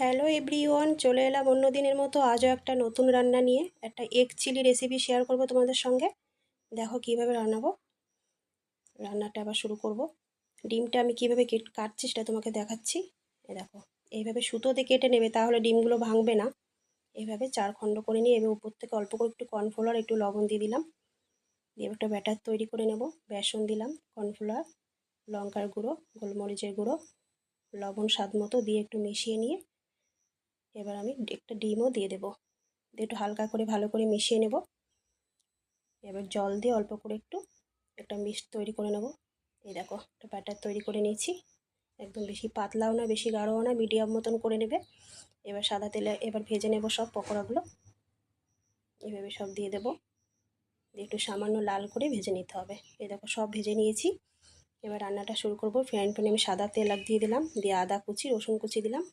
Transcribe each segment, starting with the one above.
Hello everyone, চলে এলাম অন্য দিনের মতো আজও একটা নতুন রান্না নিয়ে। একটা এগ চিলি রেসিপি শেয়ার করব তোমাদের সঙ্গে। দেখো কিভাবে রান্নাবো। রান্নাটা আবার শুরু করব। ডিমটা আমি কিভাবে কাটছি সেটা তোমাকে দেখাচ্ছি। দেখো, এইভাবে সুতোতে কেটে নেবে, তাহলে ডিমগুলো ভাঙবে না। এইভাবে 4 খণ্ড করে নিয়ে এবার উপর থেকে অল্প করে একটু কর্নফ্লাওয়ার, একটু লবণ দিয়ে দিলাম। দিয়ে একটা ব্যাটার তৈরি করে নেব। বেসন দিলাম, কর্নফ্লাওয়ার, লঙ্কার গুঁড়ো, গোলমরিচের গুঁড়ো, লবণ স্বাদ মতো দিয়ে একটু মিশিয়ে নিয়ে এবার আমি একটা ডিমও দিয়ে দেবো। দিয়ে একটু হালকা করে ভালো করে মিশিয়ে নেব। এবার জল দিয়ে অল্প করে একটু একটা মিক্স তৈরি করে নেব। এই দেখো, একটা ব্যাটার তৈরি করে নিয়েছি। একদম বেশি পাতলাও না, বেশি গাঢ়ও না, মিডিয়াম মতন করে নেবে। এবার সাদা তেলে এবার ভেজে নেব সব পকোড়াগুলো। এভাবে সব দিয়ে দেবো, দিয়ে একটু সামান্য লাল করে ভেজে নিতে হবে। এই দেখো, সব ভেজে নিয়েছি। এবার রান্নাটা শুরু করব। ফ্রাইং প্যানে আমি সাদা তেল দিয়ে দিলাম, দিয়ে আদা কুচি, রসুন কুচি দিলাম,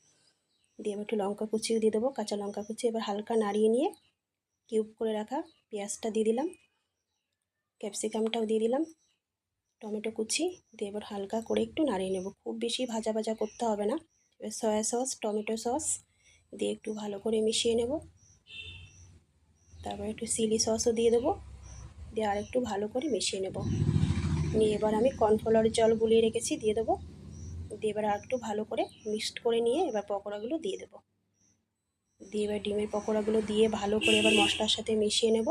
দিয়ে একটু লঙ্কা কুচিও দিয়ে দেবো, কাঁচা লঙ্কা কুচি। এবার হালকা নাড়িয়ে নিয়ে কিউব করে রাখা পেঁয়াজটা দিয়ে দিলাম, ক্যাপসিকামটাও দিয়ে দিলাম, টমেটো কুচি দিয়ে এবার হালকা করে একটু নাড়িয়ে নেব। খুব বেশি ভাজা ভাজা করতে হবে না। এবার সয়া সস, টমেটো সস দিয়ে একটু ভালো করে মিশিয়ে নেব। তারপর একটু চিলি সসও দিয়ে দেবো, দিয়ে আর একটু ভালো করে মিশিয়ে নেব। নিয়ে এবার আমি কর্নফ্লাওয়ারের জল গুলিয়ে রেখেছি দিয়ে দেবো। দিয়ে এবার আর একটু ভালো করে মিক্সড করে নিয়ে এবার পকোড়াগুলো দিয়ে দেবো। দিয়ে এবার ডিমের পকোড়াগুলো দিয়ে ভালো করে এবার মশলার সাথে মিশিয়ে নেব।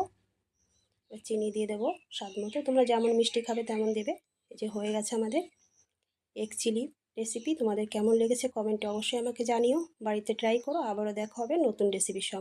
চিনি দিয়ে দেবো স্বাদ মতো, তোমরা যেমন মিষ্টি খাবে তেমন দেবে। এই যে হয়ে গেছে আমাদের এগ চিলি রেসিপি। তোমাদের কেমন লেগেছে কমেন্টে অবশ্যই আমাকে জানিও। বাড়িতে ট্রাই করো। আবারও দেখা হবে নতুন রেসিপির সঙ্গে।